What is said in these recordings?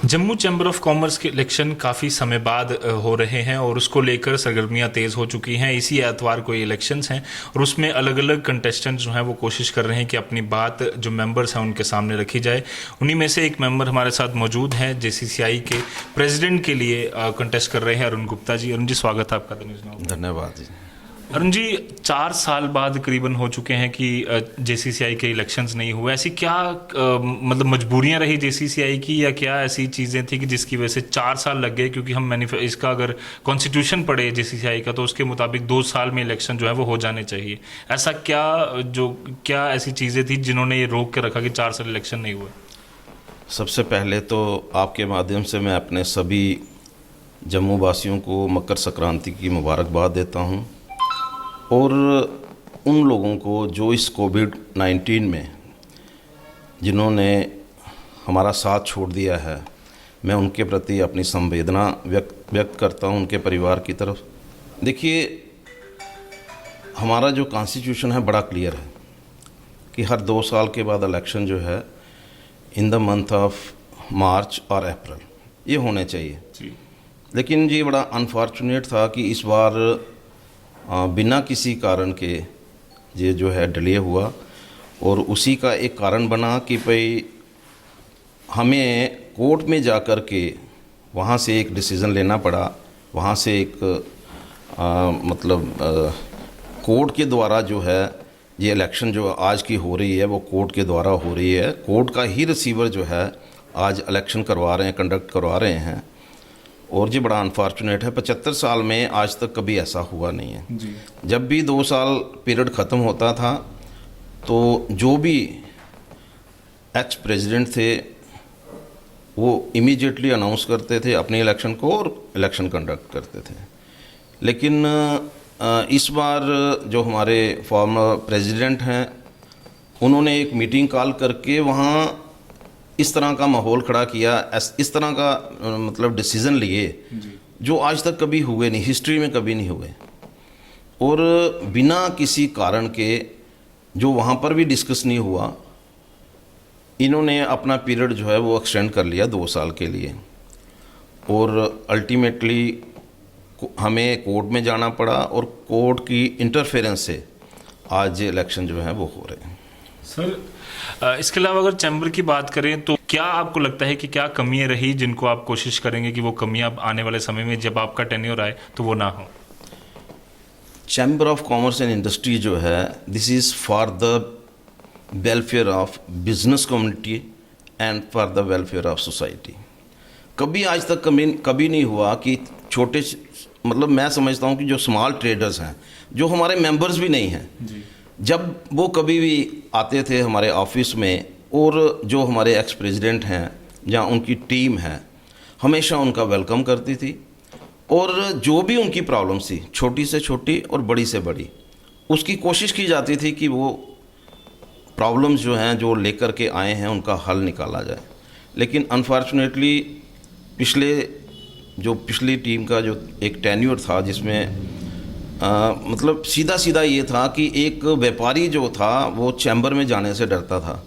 Jammu chamber of commerce के election काफ़ी समय बाद हो रहे हैं और उसको लेकर सरगर्मियां तेज़ हो चुकी हैं। इसी एतवार को ये इलेक्शंस हैं और उसमें अलग अलग कंटेस्टेंट्स जो हैं वो कोशिश कर रहे हैं कि अपनी बात जो मेंबर्स हैं उनके सामने रखी जाए। उन्हीं में से एक मेंबर हमारे साथ मौजूद हैं, जेसीसीआई के प्रेसिडेंट के लिए कंटेस्ट कर रहे हैं अरुण गुप्ता जी। अरुण जी, स्वागत है आपका द न्यूज़ नाउ। धन्यवाद जी। अरुण जी, 4 साल बाद करीबन हो चुके हैं कि जेसीसीआई के इलेक्शंस नहीं हुए। ऐसी क्या मतलब मजबूरियां रही जेसीसीआई की, या क्या ऐसी चीज़ें थी कि जिसकी वजह से 4 साल लग गए? क्योंकि हम इसका अगर कॉन्स्टिट्यूशन पढ़े जेसीसीआई का तो उसके मुताबिक 2 साल में इलेक्शन जो है वो हो जाने चाहिए। ऐसा क्या ऐसी चीज़ें थी जिन्होंने ये रोक के रखा कि 4 साल इलेक्शन नहीं हुए? सबसे पहले तो आपके माध्यम से मैं अपने सभी जम्मू वासियों को मकर संक्रांति की मुबारकबाद देता हूं, और उन लोगों को जो इस कोविड-19 में जिन्होंने हमारा साथ छोड़ दिया है, मैं उनके प्रति अपनी संवेदना व्यक्त करता हूं उनके परिवार की तरफ। देखिए, हमारा जो कॉन्स्टिट्यूशन है बड़ा क्लियर है कि हर 2 साल के बाद इलेक्शन जो है in the month of March और अप्रैल ये होने चाहिए जी। लेकिन ये बड़ा अनफॉर्चुनेट था कि इस बार बिना किसी कारण के ये जो है डिले हुआ, और उसी का एक कारण बना कि भाई हमें कोर्ट में जा कर के वहाँ से एक डिसीज़न लेना पड़ा। वहाँ से एक कोर्ट के द्वारा जो है ये इलेक्शन जो आज की हो रही है वो कोर्ट के द्वारा हो रही है। कोर्ट का ही रिसीवर जो है आज इलेक्शन करवा रहे हैं, कंडक्ट करवा रहे हैं, और ये बड़ा अनफॉर्चुनेट है। 75 साल में आज तक कभी ऐसा हुआ नहीं है जी। जब भी 2 साल पीरियड ख़त्म होता था तो जो भी एक्स प्रेसिडेंट थे वो इमीडिएटली अनाउंस करते थे अपने इलेक्शन को और इलेक्शन कंडक्ट करते थे। लेकिन इस बार जो हमारे फॉर्मर प्रेसिडेंट हैं उन्होंने एक मीटिंग कॉल करके वहाँ इस तरह का माहौल खड़ा किया, इस तरह का डिसीज़न लिए जो आज तक कभी हुए नहीं, हिस्ट्री में कभी नहीं हुए, और बिना किसी कारण के जो वहाँ पर भी डिस्कस नहीं हुआ, इन्होंने अपना पीरियड जो है वो एक्सटेंड कर लिया 2 साल के लिए, और अल्टीमेटली हमें कोर्ट में जाना पड़ा, और कोर्ट की इंटरफेरेंस से आज इलेक्शन जो है वो हो रहे हैं। सर, इसके अलावा अगर चैम्बर की बात करें तो क्या आपको लगता है कि क्या कमियां रही जिनको आप कोशिश करेंगे कि वो कमियां आने वाले समय में जब आपका टेन्योर आए तो वो ना हो? Chamber of commerce and industry जो है this is for the welfare of business community and for the welfare of society. कभी आज तक कभी नहीं हुआ कि छोटे मैं समझता हूँ कि जो स्मॉल ट्रेडर्स हैं, जो हमारे मेंबर्स भी नहीं हैं, जब वो कभी भी आते थे हमारे ऑफिस में, और जो हमारे एक्स प्रेसिडेंट हैं या उनकी टीम है हमेशा उनका वेलकम करती थी, और जो भी उनकी प्रॉब्लम्स थी छोटी से छोटी और बड़ी से बड़ी, उसकी कोशिश की जाती थी कि वो प्रॉब्लम्स जो हैं जो लेकर के आए हैं उनका हल निकाला जाए। लेकिन अनफॉर्चुनेटली पिछली टीम का जो एक टेन्योर था जिसमें सीधा सीधा ये था कि एक व्यापारी जो था वो चैम्बर में जाने से डरता था,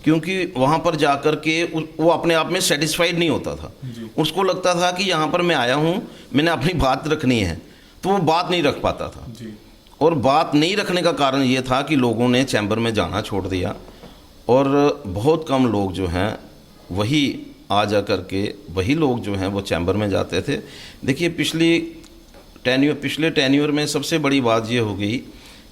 क्योंकि वहाँ पर जाकर के वो अपने आप में सेटिस्फाइड नहीं होता था। उसको लगता था कि यहाँ पर मैं आया हूँ, मैंने अपनी बात रखनी है, तो वो बात नहीं रख पाता था। और बात नहीं रखने का कारण ये था कि लोगों ने चैम्बर में जाना छोड़ दिया, और बहुत कम लोग जो हैं वही आ जा कर के वही लोग जो हैं वो चैम्बर में जाते थे। देखिए, पिछले टेन्योर में सबसे बड़ी बात ये हो गई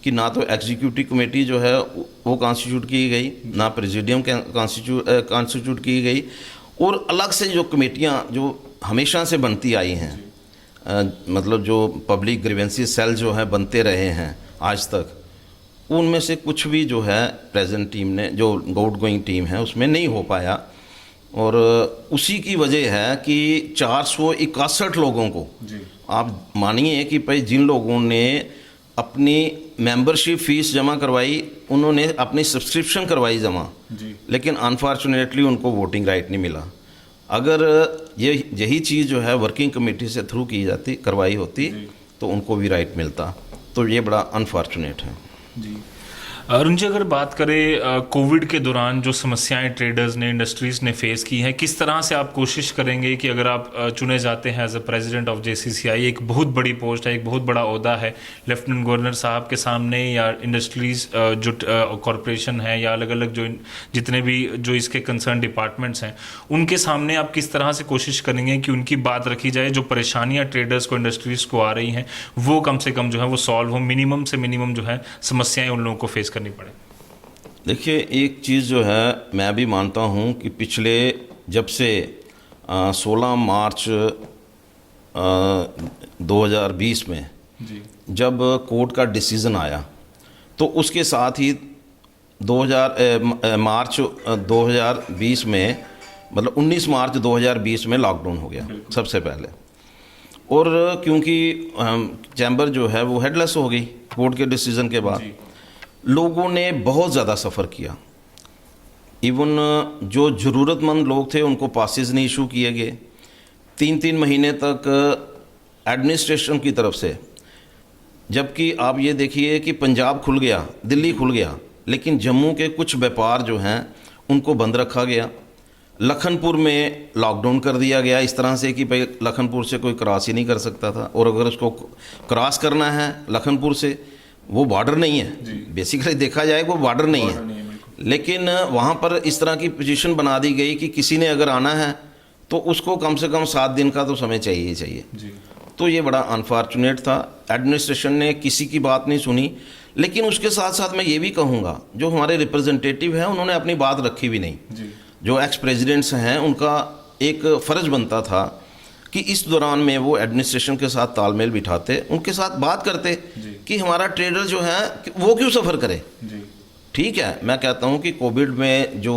कि ना तो एग्जीक्यूटिव कमेटी जो है वो कॉन्स्टिट्यूट की गई, ना प्रेसिडियम कॉन्स्टिट्यूट की गई, और अलग से जो कमेटियां जो हमेशा से बनती आई हैं, जो पब्लिक ग्रीवेंसेस सेल जो है बनते रहे हैं आज तक, उनमें से कुछ भी जो है प्रेजेंट टीम ने, जो आउट गोइंग टीम है, उसमें नहीं हो पाया। और उसी की वजह है कि 461 लोगों को, आप मानिए कि भाई जिन लोगों ने अपनी मेंबरशिप फीस जमा करवाई, उन्होंने अपनी सब्सक्रिप्शन करवाई जमा, लेकिन अनफॉर्चुनेटली उनको वोटिंग राइट नहीं मिला। अगर यही चीज़ जो है वर्किंग कमेटी से थ्रू करवाई होती तो उनको भी राइट मिलता। तो ये बड़ा अनफॉर्चुनेट है। जी। अरुण जी, अगर बात करें कोविड के दौरान जो समस्याएं ट्रेडर्स ने, इंडस्ट्रीज ने फेस की हैं, किस तरह से आप कोशिश करेंगे कि अगर आप चुने जाते हैं एज अ प्रेसिडेंट ऑफ जेसीसीआई, एक बहुत बड़ी पोस्ट है, एक बहुत बड़ा ओहदा है, लेफ्टिनेंट गवर्नर साहब के सामने या इंडस्ट्रीज जो कॉरपोरेशन है या अलग अलग जो जितने भी जो इसके कंसर्न डिपार्टमेंट्स हैं, उनके सामने आप किस तरह से कोशिश करेंगे कि उनकी बात रखी जाए, जो परेशानियां ट्रेडर्स को, इंडस्ट्रीज को आ रही हैं, वो कम से कम जो है वो सॉल्व हो, मिनिमम से मिनिमम जो है समस्याएं उन लोगों को फेस करनी पड़े? देखिए, एक चीज़ जो है मैं भी मानता हूँ कि पिछले जब से 16 मार्च 2020 में जी जब कोर्ट का डिसीज़न आया, तो उसके साथ ही 2000 मार्च 2020 में, मतलब 19 मार्च 2020 में लॉकडाउन हो गया सबसे पहले। और क्योंकि चैम्बर जो है वो हेडलेस हो गई कोर्ट के डिसीज़न के बाद, लोगों ने बहुत ज़्यादा सफ़र किया। इवन जो ज़रूरतमंद लोग थे उनको पासेस नहीं इशू किए गए। 3-3 महीने तक एडमिनिस्ट्रेशन की तरफ से, जबकि आप ये देखिए कि पंजाब खुल गया, दिल्ली खुल गया, लेकिन जम्मू के कुछ व्यापार जो हैं उनको बंद रखा गया। लखनपुर में लॉकडाउन कर दिया गया इस तरह से कि भाई लखनपुर से कोई क्रॉस ही नहीं कर सकता था, और अगर उसको क्रॉस करना है लखनपुर से, वो बॉर्डर नहीं है, बेसिकली देखा जाए वो बॉर्डर नहीं है, लेकिन वहाँ पर इस तरह की पोजीशन बना दी गई कि किसी ने अगर आना है तो उसको कम से कम 7 दिन का तो समय चाहिए ही चाहिए। तो ये बड़ा अनफॉर्चुनेट था। एडमिनिस्ट्रेशन ने किसी की बात नहीं सुनी, लेकिन उसके साथ साथ मैं ये भी कहूँगा जो हमारे रिप्रेजेंटेटिव हैं उन्होंने अपनी बात रखी भी नहीं। जो एक्स प्रेसिडेंट्स हैं उनका एक फ़र्ज बनता था कि इस दौरान में वो एडमिनिस्ट्रेशन के साथ तालमेल बिठाते, उनके साथ बात करते कि हमारा ट्रेडर जो है वो क्यों सफ़र करे। ठीक है, मैं कहता हूँ कि कोविड में जो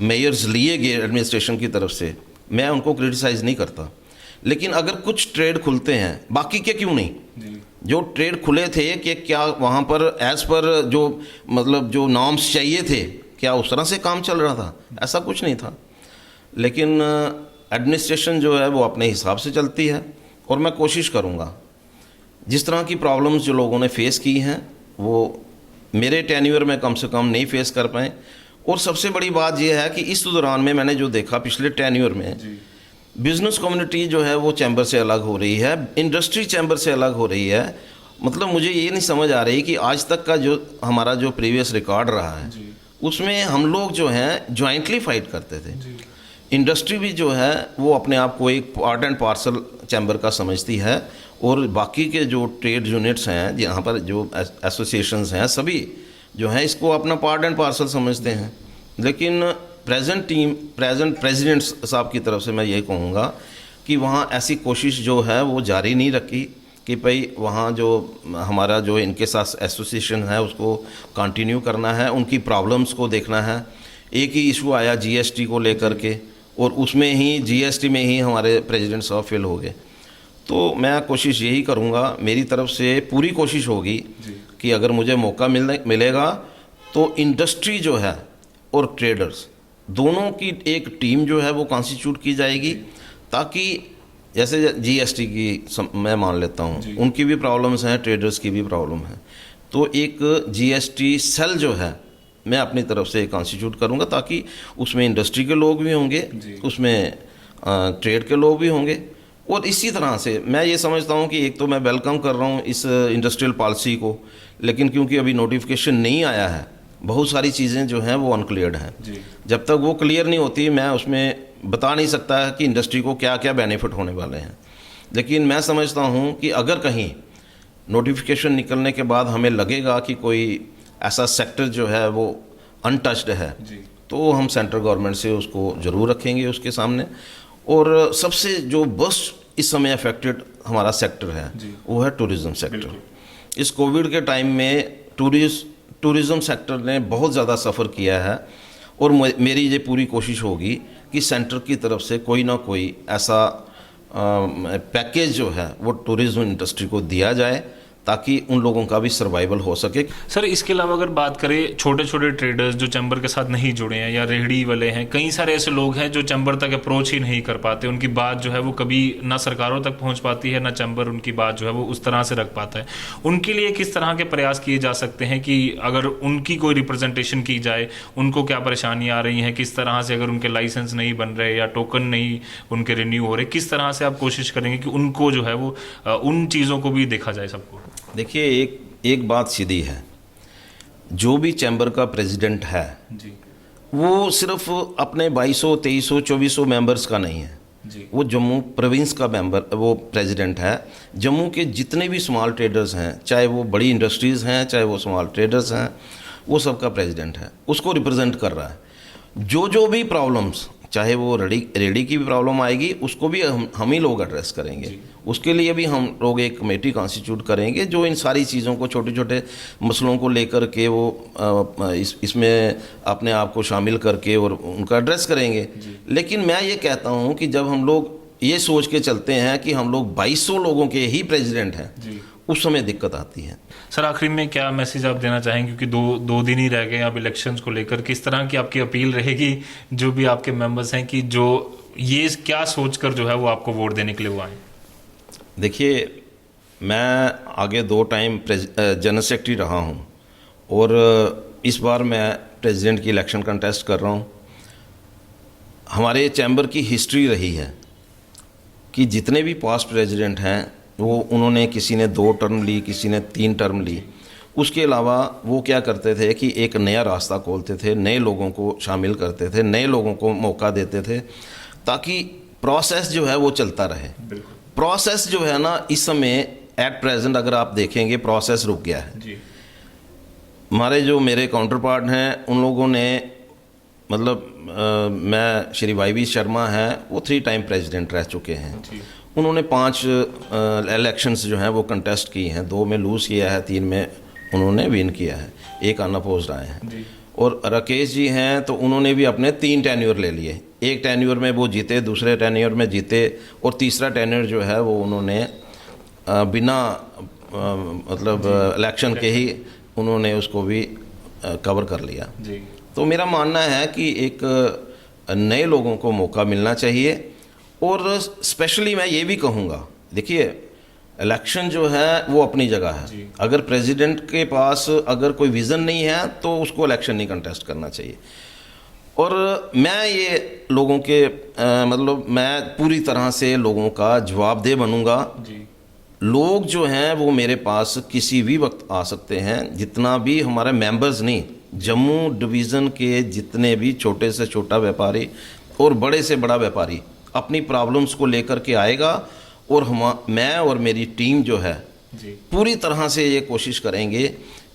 मेयर्स लिए गए एडमिनिस्ट्रेशन की तरफ से, मैं उनको क्रिटिसाइज़ नहीं करता, लेकिन अगर कुछ ट्रेड खुलते हैं, बाकी के क्यों नहीं? जो ट्रेड खुले थे कि क्या वहाँ पर एज़ पर जो मतलब जो नॉर्म्स चाहिए थे, क्या उस तरह से काम चल रहा था? ऐसा कुछ नहीं था। लेकिन एडमिनिस्ट्रेशन जो है वो अपने हिसाब से चलती है, और मैं कोशिश करूँगा जिस तरह की प्रॉब्लम्स जो लोगों ने फेस की हैं वो मेरे टेन्योर में कम से कम नहीं फेस कर पाए। और सबसे बड़ी बात यह है कि इस दौरान में मैंने जो देखा पिछले टेन्योर में, बिज़नेस कम्युनिटी जो है वो चैम्बर से अलग हो रही है, इंडस्ट्री चैम्बर से अलग हो रही है। मतलब मुझे ये नहीं समझ आ रही कि आज तक का जो हमारा जो प्रीवियस रिकॉर्ड रहा है उसमें हम लोग जो हैं जॉइंटली फाइट करते थे। इंडस्ट्री भी जो है वो अपने आप को एक पार्ट एंड पार्सल चैम्बर का समझती है, और बाकी के जो ट्रेड यूनिट्स हैं, यहाँ पर जो एसोसिएशंस हैं, सभी जो हैं इसको अपना पार्ट एंड पार्सल समझते हैं। लेकिन प्रेजेंट प्रेसिडेंट साहब की तरफ से मैं ये कहूँगा कि वहाँ ऐसी कोशिश जो है वो जारी नहीं रखी कि भाई वहाँ जो हमारा जो इनके साथ एसोसिएशन है उसको कंटिन्यू करना है, उनकी प्रॉब्लम्स को देखना है। एक ही इशू आया जीएसटी को लेकर के, और उसमें ही जीएसटी में ही हमारे प्रेसिडेंट साहब फेल हो गए। तो मैं कोशिश यही करूँगा, मेरी तरफ से पूरी कोशिश होगी कि अगर मुझे मौका मिलेगा तो इंडस्ट्री जो है और ट्रेडर्स दोनों की एक टीम जो है वो कॉन्स्टिट्यूट की जाएगी, ताकि जैसे जीएसटी की मैं मान लेता हूँ, उनकी भी प्रॉब्लम्स हैं, ट्रेडर्स की भी प्रॉब्लम है, तो एक जीएसटी सेल जो है मैं अपनी तरफ से कॉन्स्टिट्यूट करूँगा, ताकि उसमें इंडस्ट्री के लोग भी होंगे, उसमें ट्रेड के लोग भी होंगे। और इसी तरह से मैं ये समझता हूँ कि एक तो मैं वेलकम कर रहा हूँ इस इंडस्ट्रियल पॉलिसी को, लेकिन क्योंकि अभी नोटिफिकेशन नहीं आया है, बहुत सारी चीज़ें जो हैं वो अनक्लियर्ड हैं। जब तक वो क्लियर नहीं होती मैं उसमें बता नहीं सकता कि इंडस्ट्री को क्या क्या बेनिफिट होने वाले हैं। लेकिन मैं समझता हूँ कि अगर कहीं नोटिफिकेशन निकलने के बाद हमें लगेगा कि कोई ऐसा सेक्टर जो है वो अनटच्ड है, तो हम सेंट्रल गवर्नमेंट से उसको ज़रूर रखेंगे उसके सामने। और सबसे जो बस इस समय अफेक्टेड हमारा सेक्टर है वो है टूरिज़्म सेक्टर। इस कोविड के टाइम में टूरिज़्म सेक्टर ने बहुत ज़्यादा सफ़र किया है, और मेरी ये पूरी कोशिश होगी कि सेंटर की तरफ से कोई ना कोई ऐसा पैकेज जो है वो टूरिज़्म इंडस्ट्री को दिया जाए, ताकि उन लोगों का भी सर्वाइवल हो सके। सर इसके अलावा अगर बात करें छोटे छोटे ट्रेडर्स जो चैम्बर के साथ नहीं जुड़े हैं या रेहड़ी वाले हैं, कई सारे ऐसे लोग हैं जो चैम्बर तक अप्रोच ही नहीं कर पाते, उनकी बात जो है वो कभी ना सरकारों तक पहुंच पाती है, ना चैम्बर उनकी बात जो है वो उस तरह से रख पाता है। उनके लिए किस तरह के प्रयास किए जा सकते हैं कि अगर उनकी कोई रिप्रेजेंटेशन की जाए, उनको क्या परेशानी आ रही है, किस तरह से अगर उनके लाइसेंस नहीं बन रहे या टोकन नहीं उनके रिन्यू हो रहे, किस तरह से आप कोशिश करेंगे कि उनको जो है वो उन चीज़ों को भी देखा जाए सबको? देखिए, एक बात सीधी है, जो भी चैम्बर का प्रेसिडेंट है जी वो सिर्फ अपने 2200, 2300, 2400 मेंबर्स का नहीं है जी वो जम्मू प्रोविंस का मेंबर वो प्रेसिडेंट है। जम्मू के जितने भी स्मॉल ट्रेडर्स हैं, चाहे वो बड़ी इंडस्ट्रीज़ हैं चाहे वो स्मॉल ट्रेडर्स हैं, वो सबका प्रेसिडेंट है, उसको रिप्रेजेंट कर रहा है। जो भी प्रॉब्लम्स, चाहे वो रेडी की भी प्रॉब्लम आएगी, उसको भी हम ही लोग एड्रेस करेंगे। उसके लिए भी हम लोग एक कमेटी कॉन्स्टिट्यूट करेंगे जो इन सारी चीज़ों को, छोटे छोटे मसलों को लेकर के वो इसमें अपने आप को शामिल करके और उनका एड्रेस करेंगे। लेकिन मैं ये कहता हूँ कि जब हम लोग ये सोच के चलते हैं कि हम लोग 2200 लोगों के ही प्रेसिडेंट हैं, उस समय दिक्कत आती है। सर आखिरी में क्या मैसेज आप देना चाहेंगे, क्योंकि दो दिन ही रह गए अब इलेक्शंस को लेकर, किस तरह की आपकी अपील रहेगी जो भी आपके मेंबर्स हैं कि जो ये क्या सोचकर जो है वो आपको वोट देने के लिए वो आए? देखिए, मैं आगे 2 टाइम जनरल सेक्रेटरी रहा हूँ और इस बार मैं प्रेसिडेंट की इलेक्शन कंटेस्ट कर रहा हूँ। हमारे चैम्बर की हिस्ट्री रही है कि जितने भी पास्ट प्रेसिडेंट हैं वो उन्होंने, किसी ने 2 टर्म ली, किसी ने 3 टर्म ली। उसके अलावा वो क्या करते थे कि एक नया रास्ता खोलते थे, नए लोगों को शामिल करते थे, नए लोगों को मौका देते थे, ताकि प्रोसेस जो है वो चलता रहे। प्रोसेस जो है ना, इस समय एट प्रेजेंट अगर आप देखेंगे प्रोसेस रुक गया है जी। हमारे जो मेरे काउंटर पार्ट हैं उन लोगों ने, मतलब मैं श्री वाई शर्मा हैं, वो 3 टाइम प्रेसिडेंट रह चुके हैं। उन्होंने 5 इलेक्शंस जो हैं वो कंटेस्ट की हैं, 2 में लूज़ किया है, 3 में उन्होंने विन किया है, 1 अनअपोज्ड आए हैं। और राकेश जी हैं तो उन्होंने भी अपने 3 टेन्योर ले लिए, एक टेन्योर में वो जीते, दूसरे टेन्योर में जीते, और तीसरा टेन्योर जो है वो उन्होंने बिना मतलब इलेक्शन के ही उन्होंने उसको भी कवर कर लिया। तो मेरा मानना है कि एक नए लोगों को मौका मिलना चाहिए। और स्पेशली मैं ये भी कहूँगा, देखिए इलेक्शन जो है वो अपनी जगह है, अगर प्रेसिडेंट के पास अगर कोई विज़न नहीं है तो उसको इलेक्शन नहीं कंटेस्ट करना चाहिए। और मैं ये लोगों के मतलब मैं पूरी तरह से लोगों का जवाबदेह बनूंगा। लोग जो हैं वो मेरे पास किसी भी वक्त आ सकते हैं, जितना भी हमारे मेंबर्स नहीं, जम्मू डिवीज़न के जितने भी छोटे से छोटा व्यापारी और बड़े से बड़ा व्यापारी अपनी प्रॉब्लम्स को लेकर के आएगा, और मैं और मेरी टीम जो है पूरी तरह से ये कोशिश करेंगे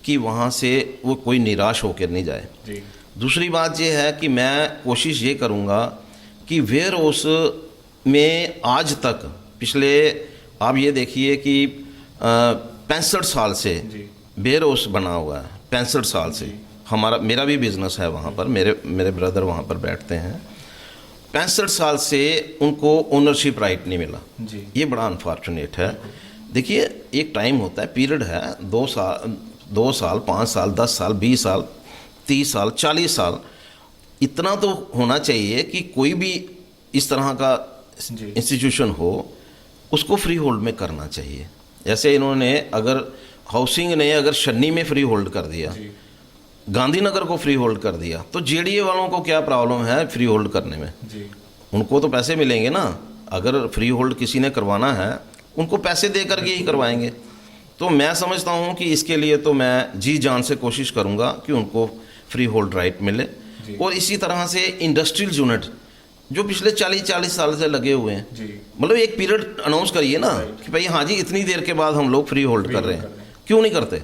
कि वहाँ से वो कोई निराश होकर नहीं जाए। दूसरी बात ये है कि मैं कोशिश ये करूँगा कि वेयर हाउस में आज तक, पिछले आप ये देखिए कि 65 साल से वेयर हाउस बना हुआ है, 65 साल से मेरा भी बिज़नेस है वहाँ पर, मेरे ब्रदर वहाँ पर बैठते हैं। 65 साल से उनको ओनरशिप राइट नहीं मिला, ये बड़ा अनफॉर्चुनेट है। देखिए, एक टाइम होता है, पीरियड है, 2 साल 5 साल 10 साल 20 साल 30 साल 40 साल, इतना तो होना चाहिए कि कोई भी इस तरह का इंस्टीट्यूशन हो उसको फ्री होल्ड में करना चाहिए। जैसे इन्होंने अगर हाउसिंग ने अगर शन्नी में फ्री होल्ड कर दिया, गांधीनगर को फ्री होल्ड कर दिया, तो जेडीए वालों को क्या प्रॉब्लम है फ्री होल्ड करने में? उनको तो पैसे मिलेंगे ना, अगर फ्री होल्ड किसी ने करवाना है उनको पैसे दे करके ही करवाएंगे। तो मैं समझता हूँ कि इसके लिए तो मैं जी जान से कोशिश करूँगा कि उनको फ्री होल्ड राइट मिले। और इसी तरह से इंडस्ट्रियल यूनिट जो पिछले 40 साल से लगे हुए हैं, मतलब एक पीरियड अनाउंस करिए ना कि भाई हाँ जी इतनी देर के बाद हम लोग फ्री होल्ड कर रहे हैं, क्यों नहीं करते?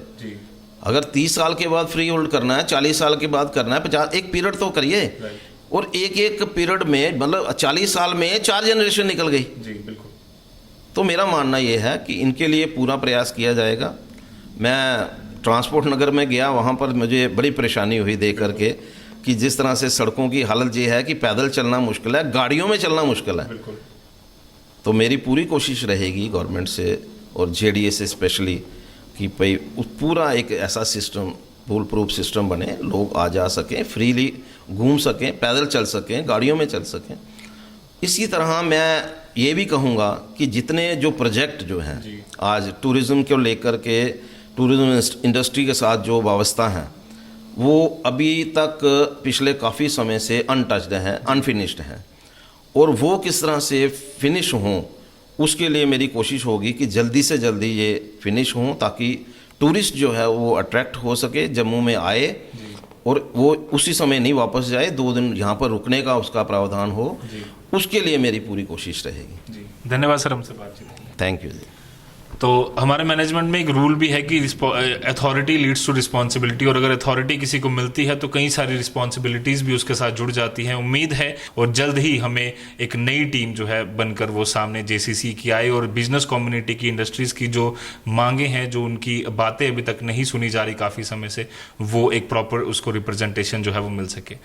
अगर 30 साल के बाद फ्री होल्ड करना है, 40 साल के बाद करना है, 50, एक पीरियड तो करिए। और एक पीरियड में मतलब 40 साल में 4 जनरेशन निकल गई। तो मेरा मानना ये है कि इनके लिए पूरा प्रयास किया जाएगा। मैं ट्रांसपोर्ट नगर में गया, वहाँ पर मुझे बड़ी परेशानी हुई देख करके कि जिस तरह से सड़कों की हालत ये है कि पैदल चलना मुश्किल है, गाड़ियों में चलना मुश्किल है। तो मेरी पूरी कोशिश रहेगी गवर्नमेंट से और जेडीए से स्पेशली कि भाई उस पूरा एक ऐसा सिस्टम, फुल प्रूफ सिस्टम बने, लोग आ जा सकें, फ्रीली घूम सकें, पैदल चल सकें, गाड़ियों में चल सकें। इसी तरह मैं ये भी कहूँगा कि जितने जो प्रोजेक्ट जो हैं आज टूरिज़्म को लेकर के, टूरिज़्म इंडस्ट्री के साथ जो वाबस्ता हैं, वो अभी तक पिछले काफ़ी समय से अनटच्ड हैं, अनफिनिश्ड हैं, और वो किस तरह से फिनिश हों उसके लिए मेरी कोशिश होगी कि जल्दी से जल्दी ये फिनिश हों, ताकि टूरिस्ट जो है वो अट्रैक्ट हो सके, जम्मू में आए और वो उसी समय नहीं वापस जाए, 2 दिन यहाँ पर रुकने का उसका प्रावधान हो, उसके लिए मेरी पूरी कोशिश रहेगी। धन्यवाद सर, हमसे बातचीत। थैंक यू जी। तो हमारे मैनेजमेंट में एक रूल भी है कि अथॉरिटी लीड्स टू रिस्पॉन्सिबिलिटी, और अगर अथॉरिटी किसी को मिलती है तो कई सारी रिस्पॉन्सिबिलिटीज़ भी उसके साथ जुड़ जाती हैं। उम्मीद है और जल्द ही हमें एक नई टीम जो है बनकर वो सामने जेसीसी की आए, और बिजनेस कम्युनिटी की, इंडस्ट्रीज़ की जो मांगे हैं, जो उनकी बातें अभी तक नहीं सुनी जा रही काफ़ी समय से, वो एक प्रॉपर उसको रिप्रेजेंटेशन जो है वो मिल सके।